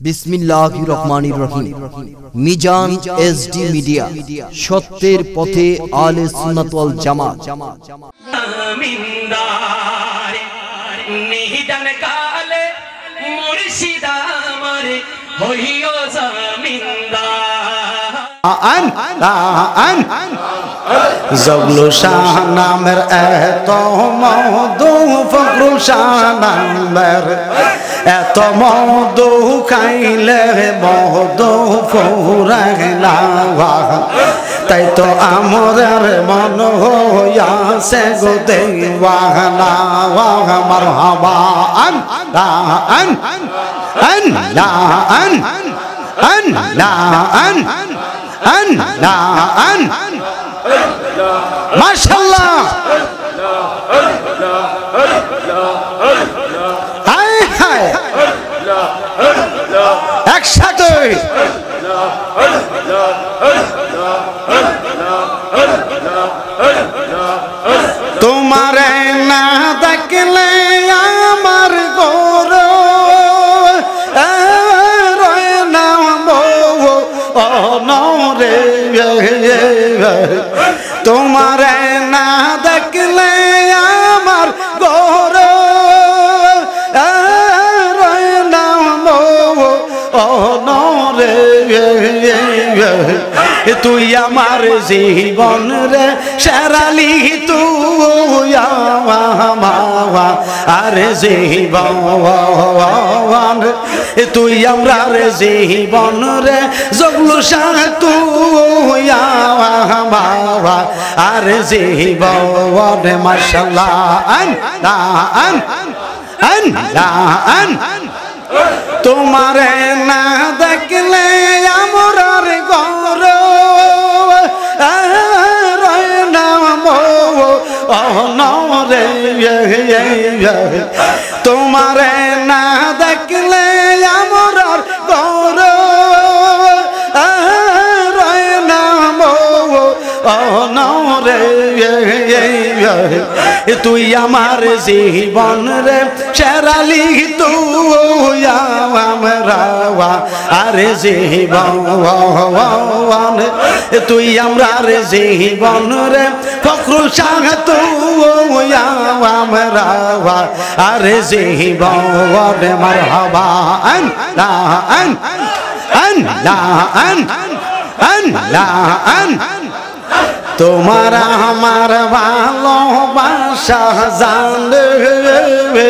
বিসমিল্লাহির রহমানির রহিম। Mizan SD media, সত্যের পথে আলে সুন্নাত ওয়াল জামাত। জমিনদার নিহিদান কালে মুর্শিদ আমার হইও জমিনদার। জগলু শাহ নামের এত মধু, ফখরু শাহ নামের এত মধু, খাইলে মধু ফুরায় না। তাই তো আমরের মন হইয়াছে গো দেওয়ানা। মারহাবা আন লা আন আন লা আন আন লা আন আন লা আন। মাশাআল্লাহ, হায় হায়, একসাথে তোমারে না দেখলে আমার গোর রয় না নরে। তোমারে না দেখলে আমার গোর রয় না নরে। তুই আমার জীবন রে শেরালি, তুই আর জীবন, তুই আমার জীবন রে জগলু শাহ, তুই আর জীবন। মাশাআল্লাহ আন লা আন আন লা আন। তোমারে না দেখলে আমার গর রয় না নরে। তোমারে না দেখলে আমার গর রয় না নরে। তুই আমার জীবন রে শেরালি, তুই আমরা আর জীবন। তুই আমার জীবন রে ফখরু শাহ, তুই আমরা আর জীবন। মারহাবা আন লা আন আন লা আন আন লা আন। তোমার আমার ভালোবাসা জানবে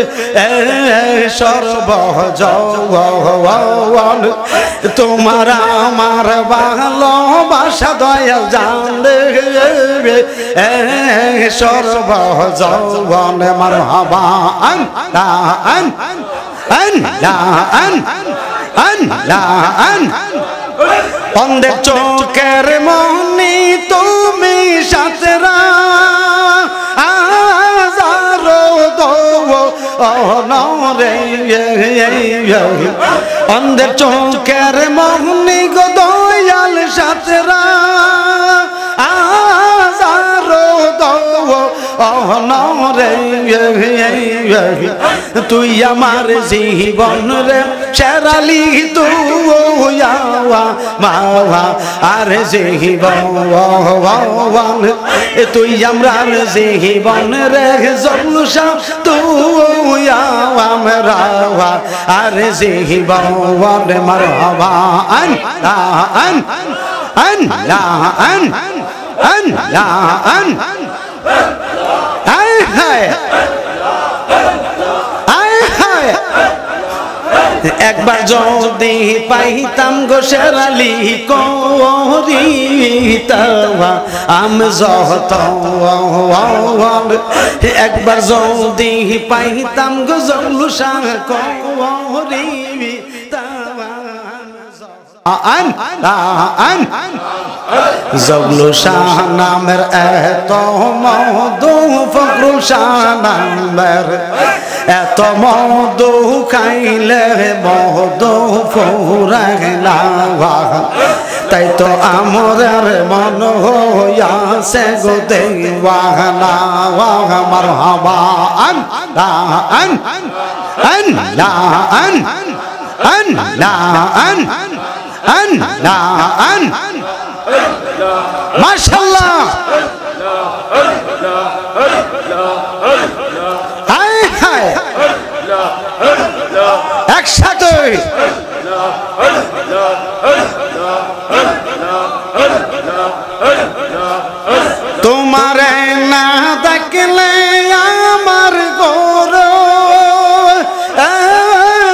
সর্বজীবন। তোমার আমার ভালোবাসা দয়াল জানবে সর্বজীবন। মারহাবা আন লা আন আন লা আন আন লা আন। অন্ধের চোখের মনি তুমি সাতরা আজারো দো নরে। অন্ধের চোখের মনি গো দয়াল সাতরা আজারো দো নরে। তুই আমার জীবন রে শেরালি, তুই মাওয়া আর জীবন। তুই আমার জীবন রে জগলু শাহ, তুই আমরা আর জীবন। মারহাবা আন লা আন আন লা আন আন লা আন। হায় হায়, একবার যদি পাইতাম গো শেরালি করিতাম আম যত। একবার যদি পাইতাম গো জগলু শাহ করিতাম আন লা আন। জগলু শাহ নামের এত মধু, ফখরু শাহ নামের এত মধু, খাইলে মধু ফুরায় না। তাই তো আমরের মন হইয়াছে গো দেওয়ানা। মারহাবা আন লা আন আন লা আন মাশাআল্লাহ হায় হায় একসাথে তোমারে না দেখলে আমার গোর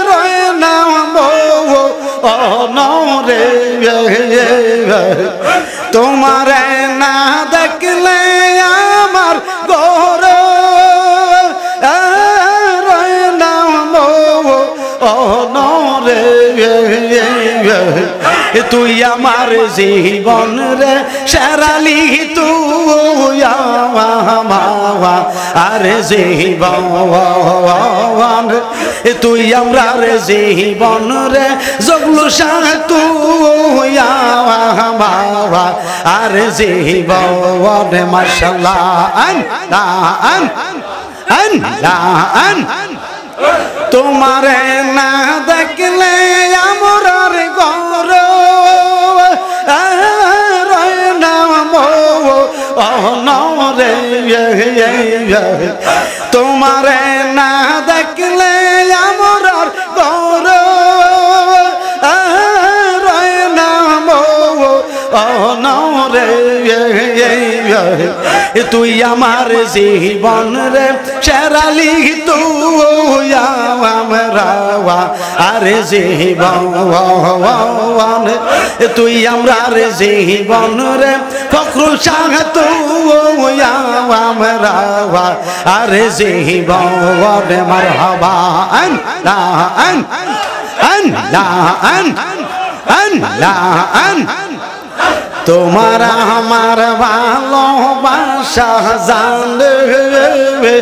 রয় না নরে তোমারে না দেখলে আমার গোর রয় না নরে তুই আমার জীবন রে শেরালি তুই আর জীবন তুই আমার জীবন রে জগলু শাহ তুই আর জীবন মাশাআল্লাহ তোমারে না দেখলে আমার গর নরে তোমারে না দেখলে আমার গর নরে তুই আমার জীবন রে শেরালি তুই আমরা আর জীবন তুই আমরা জীবন রে ফখরুল শাহ তুই আমরা আর জীবন মারহাবা তোমার আমার ভালোবাসা জানবে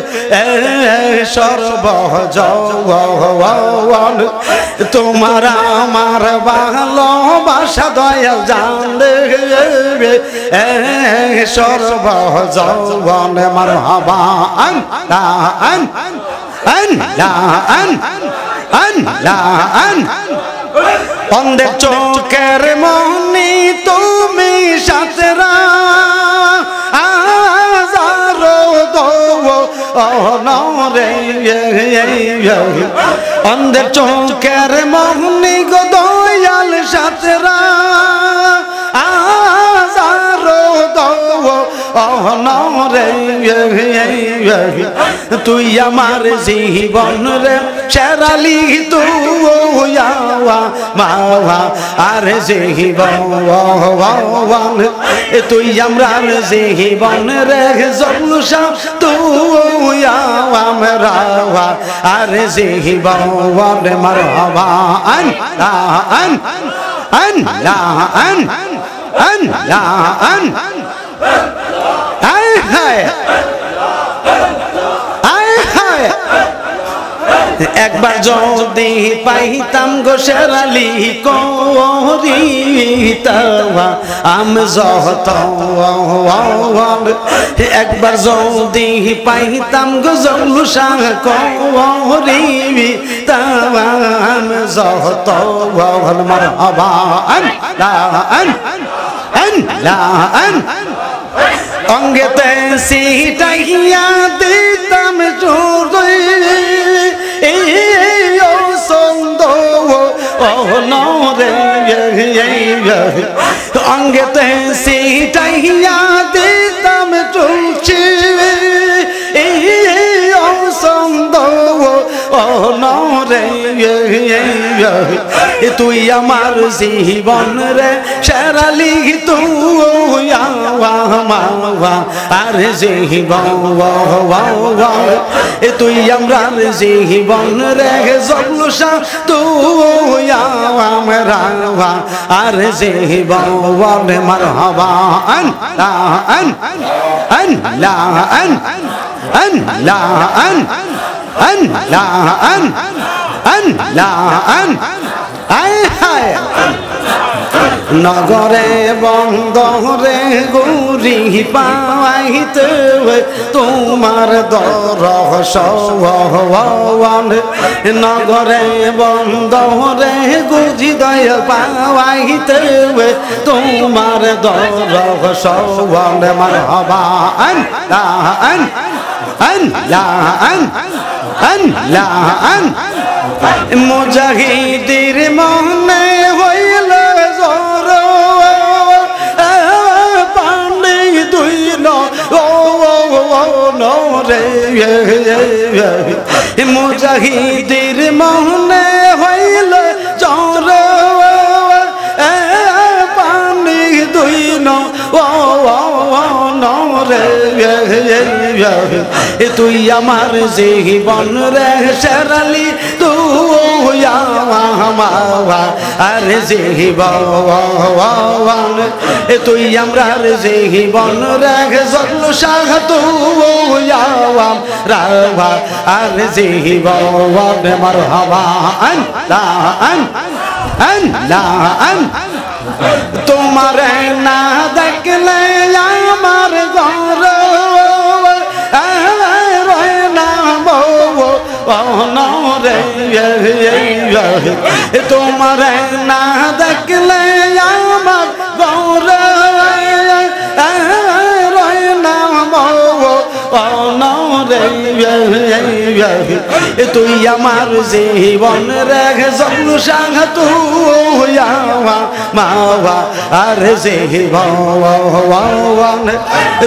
সর্বজীবন তোমার আমার ভালোবাসা দয়াল জানবে সর্বজীবন মারহাবা অন্ধের চোখের মনি তুমি সাতরা আজারো নরে অন্ধের চোখের মনি গো দয়াল সাতরা আজারো নরে তুই আমার জীবন রে শেরালি তুই মাওয়া আর জীবন তুই আমার জীবন রে জগলু শাহ তুই আমরা আর জীবন মারহাবা একবার যদি পাইতাম গো শেরালি করিতাম আমি যত একবার যদি পাইতাম গো জগলু শাহ করিতাম আমি যত মারহাবা অঙ্গেতে সিটাইয়া দিতাম চোরই সন্দ নরে অঙ্গেতে সিটাইয়া দিতাম চলছি সন্দ নরে তুই আমার জীবন রে শেরালি তুই আর জীবন তুই আমরা জীবন রে জগলু শাহ তুই আমরা আর জীবন মারহাবা আয় হায় নগরে বন্দরে গুরি পাইতে তোমার দরশন নগরে বন্দরে গুরি দয় পাইতে তোমার দরশন মারহাবা মুজাহিদের মনে হইল জোর পানি দুইল রে মুজাহিদের মনে হইল জোর পানি দুইল তুই আমার জীবন রে শেরালি তুই আর জীবন তুই আমরার জীবন রে জলসাহ তুই রাভা আর জীবন মারহাবা তোমার না দেখলে আমার ঘর তোমার না দেখলে আমার গৌর তুই আমার জীবন রেখ জলসাহ তুই মাওয়া আর জীবন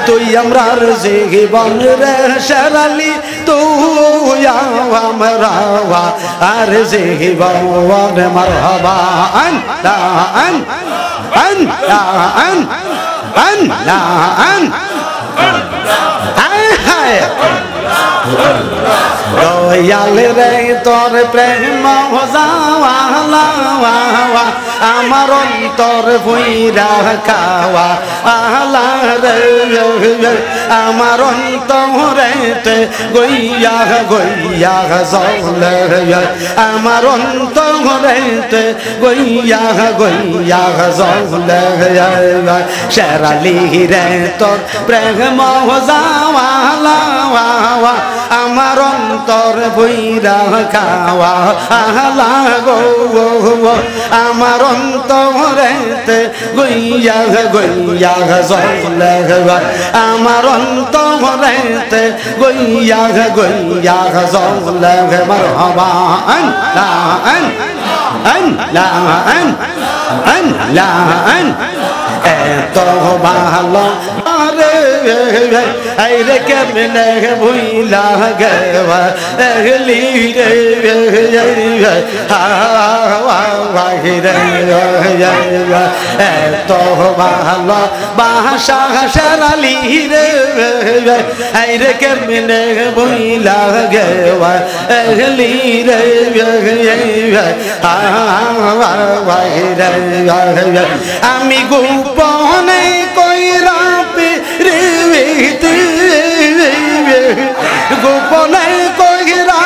তুই আমরার জীবন রে শেরালি তুই আমরাওয়া আর জীবন মারহাবা দয়াল রে তোর প্রেম আমার অন্তর ভুইরা খাওয়া আলা রে আমার অন্তরেতে গইয়া গইয়া জলে আমার অন্তরেতে গইয়া গইয়া জলে শেরালি রে তোর প্রেম আমার অন্তর বইরা খাওয়া আলা গো আমার অন্তরেতে গইয়া গইয়া জলে আমার অন্তরেতে গইয়া গইয়া জলে মারহাবা এত ভালো রে কেমনে ভুইলা গেবা এগলি রে এত ভালো বাসা শেরালি রে রে কেমনে ভুইলা গেবা এগলি রে আমি গোপনে কইরা গোপনে কইরা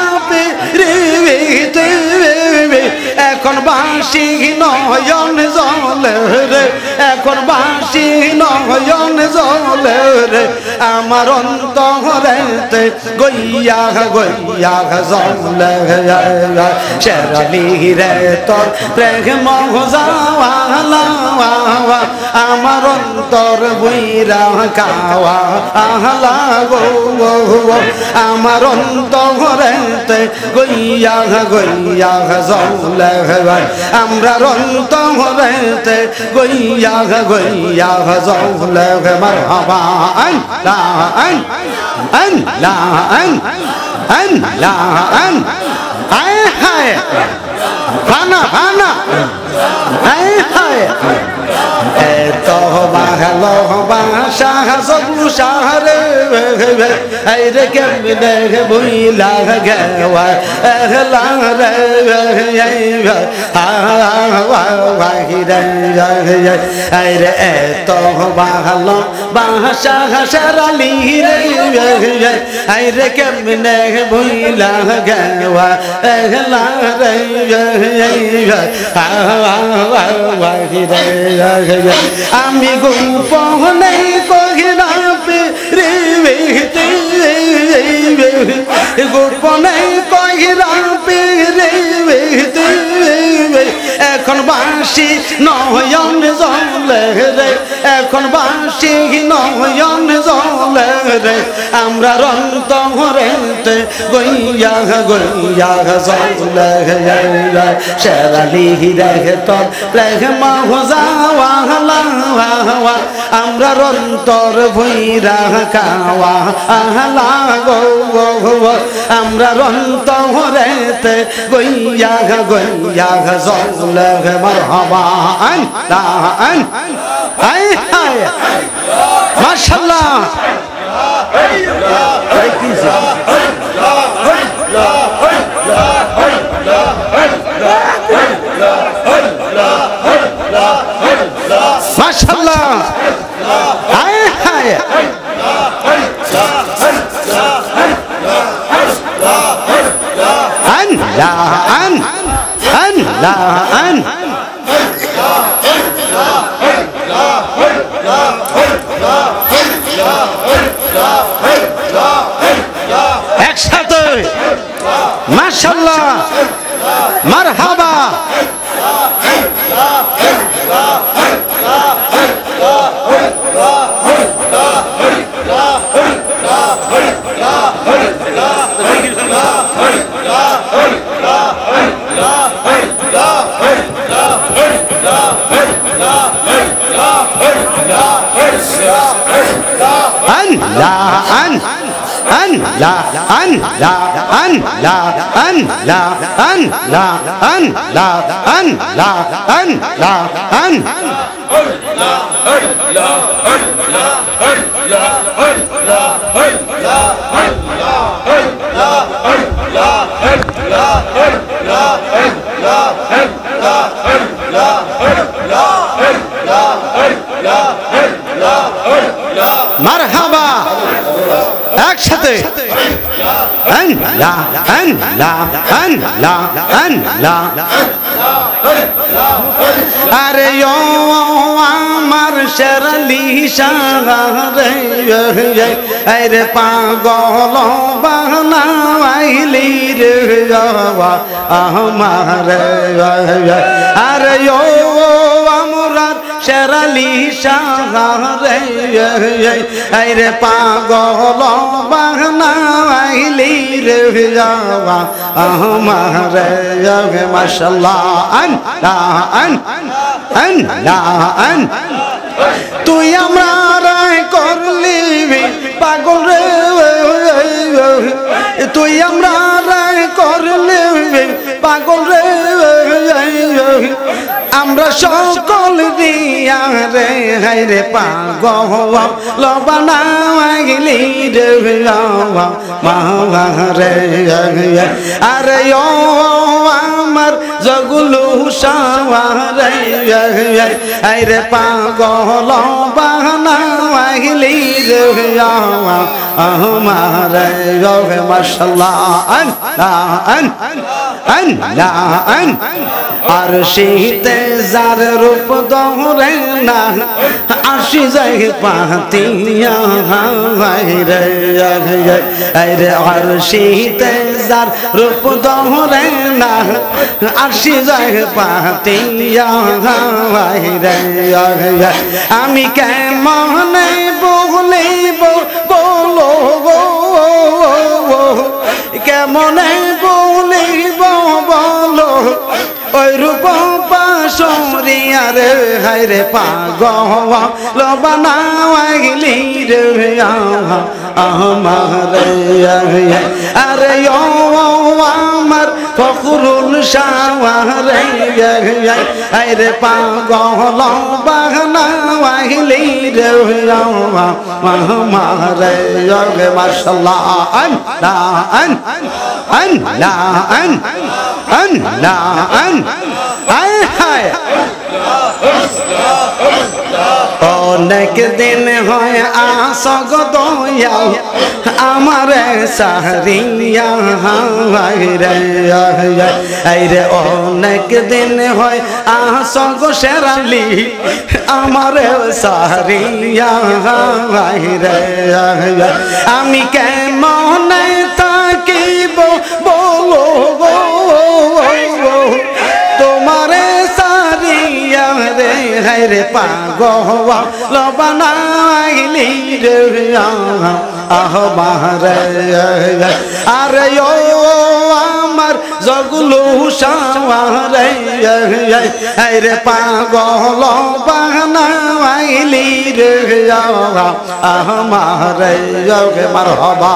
এখন বাঁশি নয়ন জলে রে এখন বাঁশি নয়ন জলে রে আমার অন্তরেতে গইয়া গইয়া জলে শেরালি রে তোর প্রেম যাওয়া আমার অন্তর বইরা খাওয়া আহলা গো আমার অন্তরেতে গইয়া গইয়া জলে আমরা অন্তরেতে গইয়া গইয়া জলে মারহাবা ফানা ফানা তো ভালো বাসা সবু সারে রে কেমনে বুইলা গেওয়া এহলা রে রে তো ভালো বাসা সারালি রে কেমনে বুইলা গেওয়া এহলা রে আমি গোপনে কহিলা রে গোপনে কহিলা রে এখন বাঁশি নয়ন জলে রে এখন বাঁশি নয়ন জলে রে আমরা রন্ত হরেতে গইয়া গইয়া জলে শেরালি রে তোর প্রেমা যাওয়া আমরা রন্তর ভৈরা খাওয়া আহলা গো আমরা রন্ত হরেতে গইয়া গইয়া জলে মারহাবা আন মাশাআল্লাহ মাশাআল্লাহ হায় হায় আন লা আন লা আন একসাথে মাশাআল্লাহ মারহাবা মারহাবা একসাথে আরে আমার শেরালি সারে আরে পাগল বানাইলি রে আমার আরে আমরা শেরালি সারে আরে পাগল বানাইলি রে আমার মাশাআল্লাহ আন তুই আমরা করলি পাগল রে তুই আমরা করলি পাগল রে আমরা সকল দিয়া রে হাই রে পাগল বানাইলি রে রে আরে ও আমার জগুলু সাওয়ারে হাই রে পাগল বানাইলি রে আমার মাশাআল্লাহ আন আর শীতে যার রূপ দহরে না আসি যায় পাতিয়া রে রে আর শীতে যার রূপ দহরে না আসি যায় পাতিয়া রে আমি কেমনে বলিব বলো কেমনে বলিব বলো ওই রূপ পাশরিয়া আরে হায় রে পাগল বানাইলি রে আমার আরে ও আমার ফখরুল শাহ রে হায় রে পাগল বানাইলি রে আমার মাশাআল্লাহ অনেক দিন হয় আসগ দয়াল আমার সাহরিয়া রে অনেক দিন হয় আসগ শেরালি আমার সাহরিয়া রে আমি কেমন থাকিব বলো গো তোমারে সারিয়া রে হায় রে পাগল বানাইলি রে আমারে আরে ও আমার জগলু সাওয়ারে হায় রে পাগল বানাইলি রে আমারে মারহাবা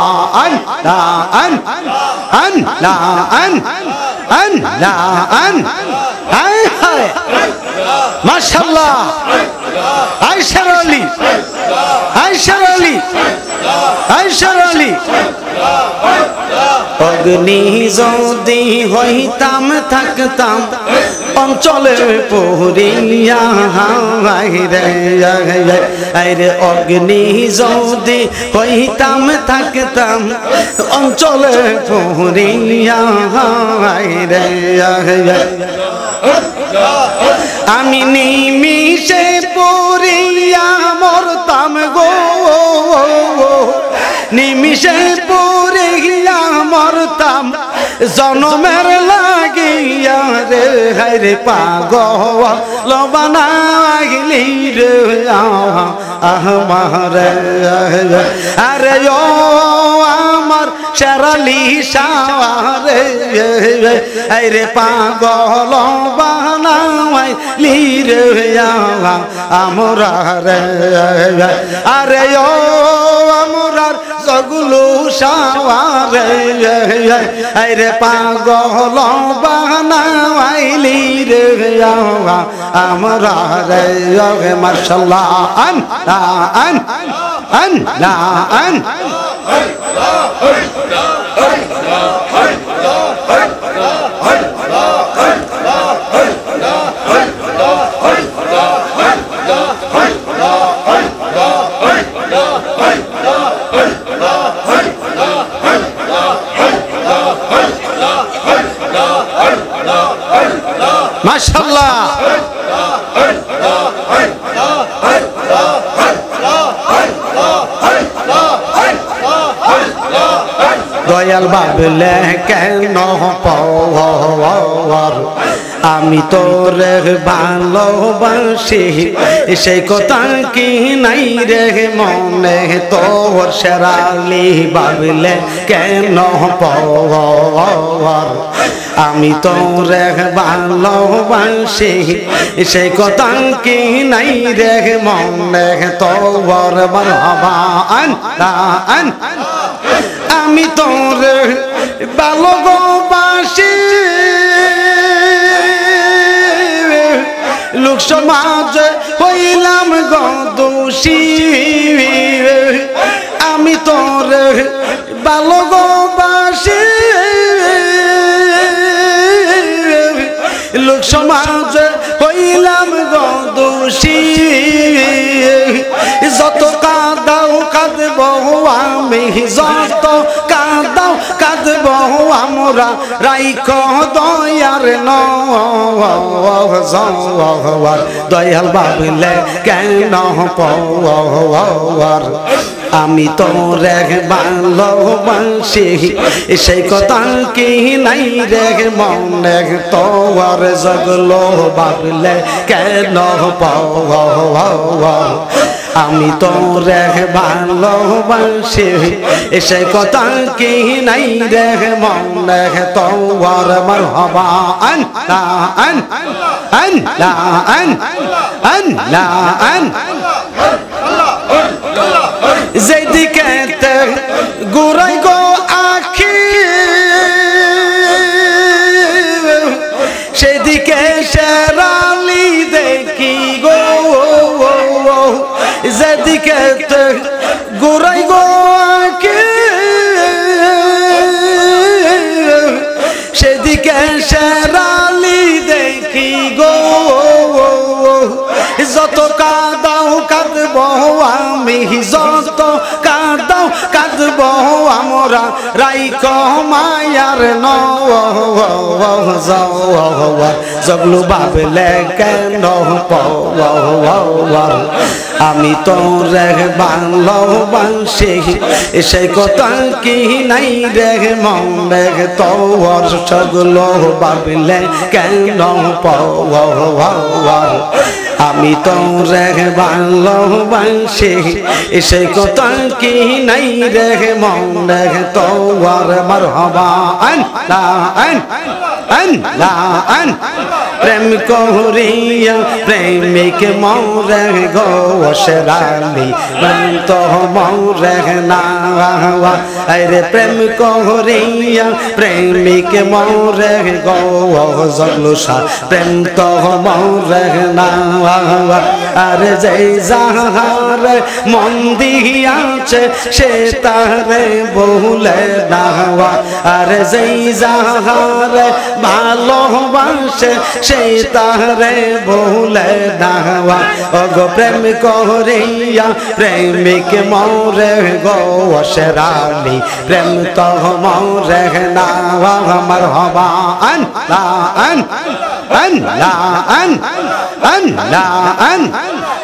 মাশাআল্লাহ আয়েশা আলী অগ্নি যদি হইতাম থাকতাম অঞ্চলে পহরিয়া রে অগ্নি যদি হইতাম থাকতাম অঞ্চলে পহরিয়া রে আমি নিমিষে পড়িয়া মরতাম গো নিমিষে পড়িয়া মরতাম জনমের লাগিয়া রে হায় রে পাগল বানাইলি রে আমার আরে ও আমার শেরালি শাওয়ারে রে পাগল বানাইলি রে আমরা রে আরে ও আমরার জগুলু শাওয়ারে রে পাগল বানাইলি রে আমরা রে মাশাআল্লাহ মাশাআল্লাহ দয়াল বাবলে কেন পাওয়ার আমি তোরে ভালোবাসি সেই কথা কি নাই রে মনে তোর শেরালি বাবলে কেন পাওয়ার আমি তোরে ভালোবাসি সেই কথা কি নাই রে মনে তোর বাবা আমি তোরে ভালোবাসি লোক সমাজে হইলাম গদোষী আমি তোরে ভালোবাসি লোক সমাজে হইলাম গদোষী যত কাঁদাও কাঁদব আমি যত কাঁদাও কাঁদব আমরা রাইখ দয়ার নওয়ার দয়াল বাবলে কেন পাওয়ার আমি তোরে ভালোবাসি সেই কথা কি নাই রে মনে তোর জগলো বাবলে কেন পাওয়ার আমি তোরে ভালোবাসি এসে কথা কি নাই রে মনে তোর মারহাবা আল্লাহ আল্লাহ আল্লাহ যেদিকে গুরাই গো আখি সেদিকে শেরালি দেখি গো যেদিকে গুরাই গো আখি সেদিকে শেরালি দেখি গো যত কাঁদাও কাঁদব আমি যত কাঁদাও কাঁদব আমরা রাইক মায়ার জগলু ভাবলে কেন আমি তোরে ভালোবাসি সে কথা কি নাই রে মনে তোর জগলু ভাবলে কেন আমি তোরে ভালোবাসি সে কথা কি নাই রে মনে তোর মারহাবা আল্লাহ আল্লাহ প্রেম করিয়া প্রেমিক মরে গো শেরালি বন্ত মরে না আরে প্রেম করিয়া প্রেমিক মরে গো জগলুসা প্রেম তো মরে না আরে যেই যাহার মন দিয়াছে সে তারে ভুলে না আরে যেই যাহার ভালোবাসে সে তারে ভুলে না ওগো প্রেম করিয়া প্রেমিক মরে গো শেরালি প্রেম তো মরে না মারহাবা আল্লাহ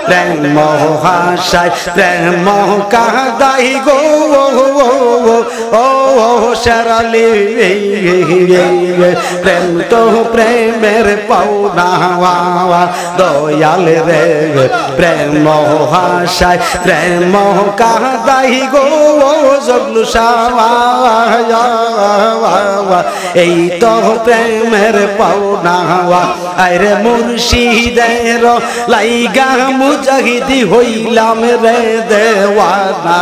প্রেম হাসায় প্রেম কাদাই গো ও শেরালি প্রেম তো প্রেমের পাওনা দয়াল রে প্রেম হাসায় প্রেম কাদাই গো জগলু এই তো প্রেমের পাওনা আরে মুর্শিদের লাইগা মুজাহিদি হইলাম রে দেওয়ানা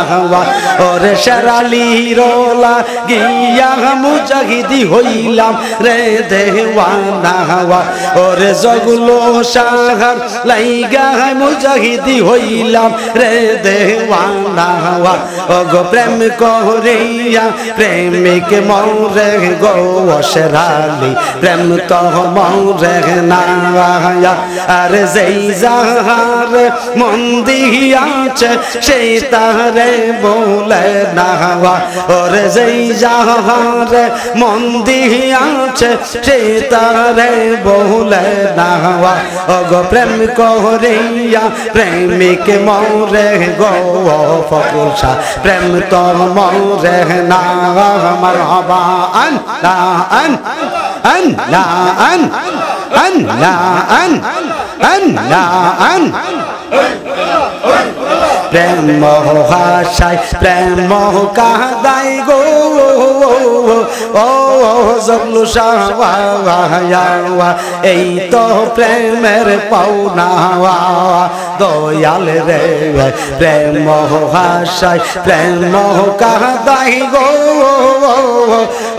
ওরে শেরালি রোলা গিয়া মুজাহিদি হইলাম রে দেওয়ানা ওরে জগলো সাহার লাইগা মুজাহিদি হইলাম রে দেওয়ানা ওগো প্রেম করিয়া প্রেমিক মরে গো শেরালি প্রেম তো মরে না আরে যেই যাহার মন দিয়াছে সেই তারে বলে না ওরে যেই যাহার মন দিয়াছে সেই তারে বলে না ওগো প্রেম করিয়া প্রেমিক মরে গো ফকুরসা প্রেম তো মরে না মারহাবা আল্লাহ আল্লাহ প্রেম হাসায় প্রেম কাদাই গো ও জগলু এই তো প্রেমের পাওনা দয়াল রে প্রেম হাসায় প্রেম কাদাই গো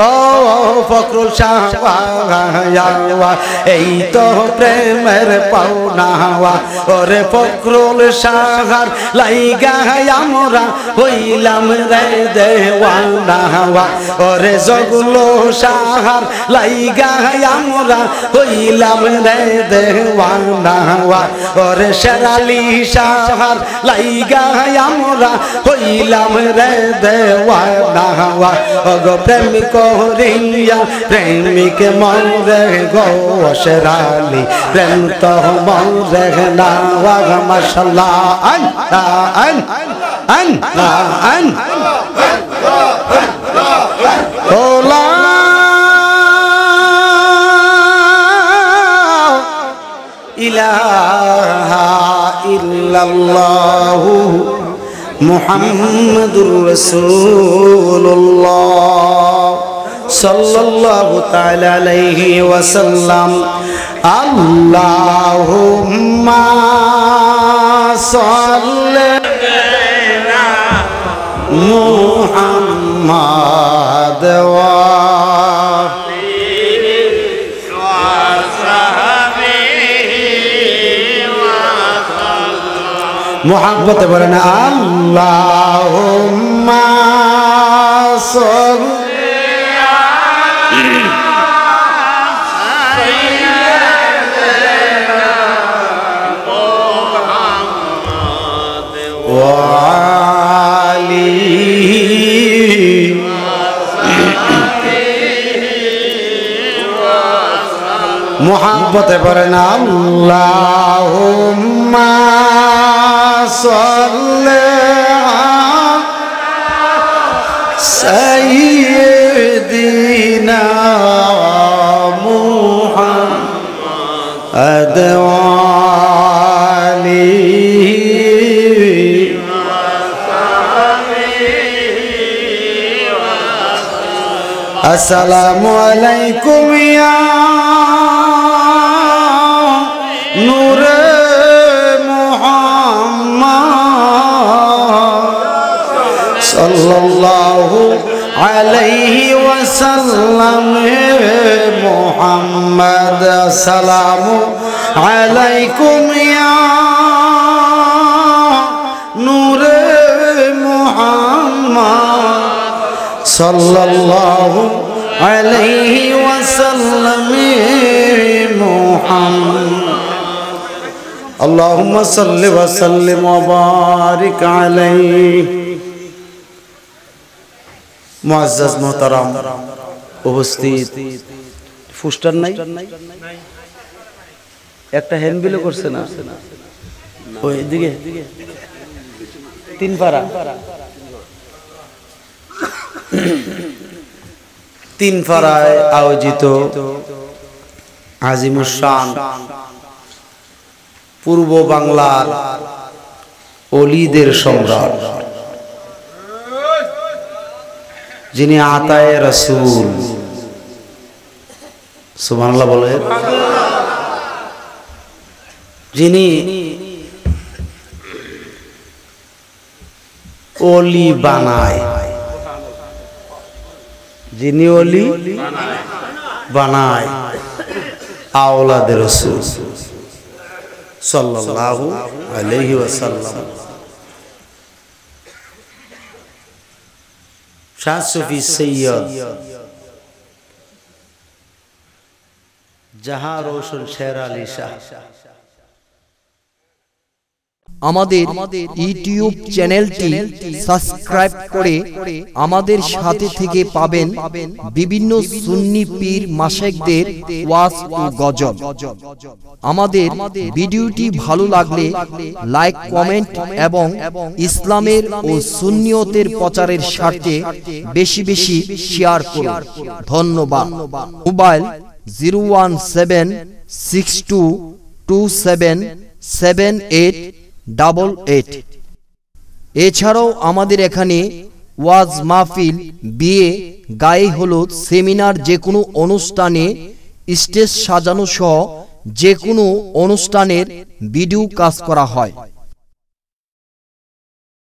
ও ফকরুল এই তো প্রেমের পাওনা ওরে ফকরুল সাহার লাইগা আমরা হইলাম রে দেওয়ানা ওরে জগলো সাহার লাইগা আমরা হইলাম রে দেওয়ানা ওরে শেরালি সাহার লাইগা আমরা হইলাম রে দেওয়ানা ওগো প্রেম করিয়া প্রেমিক মরে গো শেরালি প্রেম তো মরে না মাশাআল্লাহ ইলাহা ইল্লাল্লাহু মুহাম্মাদুর রাসূলুল্লাহ সাল্লাল্লাহু তাআলা আলাইহি ওয়াসাল্লাম। আল্লাহুম্মা সাল্লি আলা মুহাম্মাদ ওয়া মোহাব্বতে বলেন আল্লাহুম্মা সাল্লি ওয়া আলিহি মোহাব্বতে বলেন আল্লাহুম্মা সাল্লি সাইয়্যিদিনা মুহাম্মাদ ওয়া আলিহি আসসালামু আলাইকুম ইয়া নূরে সাল্লাল্লাহু আলাইহি ওয়াসাল্লাম মুহাম্মদ আসসালামু আলাইকুম ইয়া নূরে মুহাম্মদ সাল্লাল্লাহু আলাইহি ওয়াসাল্লাম মুহাম্মদ আল্লাহুম্মা সাল্লি ওয়া সাল্লিম ওয়া বারিক আলাইহি। মুআজ্জাজ মুহতারাম উপস্থিত, ফুস্টার নাই, একটা হ্যান্ডবিলও করছে না ওই দিকে তিন পারা তিন পাড়ায় আয়োজিত আজিমুস শান পূর্ব বাংলার ওলিদের সম্রাট, যিনি আতায়ে রাসূল, সুবহানাল্লাহ বলে, যিনি ওলি বানায়, যিনি ওলি বানায় আওলাদে রাসূল সাল্লাল্লাহু আলাইহি ওয়াসাল্লাম। শাহ সুফি সৈয়দ জাহাঁ রোশন শের আলী শাহ আমাদের ইউটিউব চ্যানেলটি সাবস্ক্রাইব করে আমাদের সাথে থেকে পাবেন বিভিন্ন সুন্নি পীর মাশায়েখদের ওয়াজ ও গজল। আমাদের ভিডিওটি ভালো লাগলে লাইক, কমেন্ট এবং ইসলামের ও সুন্নিয়তের প্রচারের স্বার্থে বেশি বেশি শেয়ার করুন। ধন্যবাদ। মোবাইল 01762277888। এছাড়াও আমাদের এখানে ওয়াজ মাহফিল, বিয়ে, গায়ে হলুদ, সেমিনার, যে কোনো অনুষ্ঠানে স্টেজ সাজানো সহ যে কোনো অনুষ্ঠানের ভিডিও কাজ করা হয়।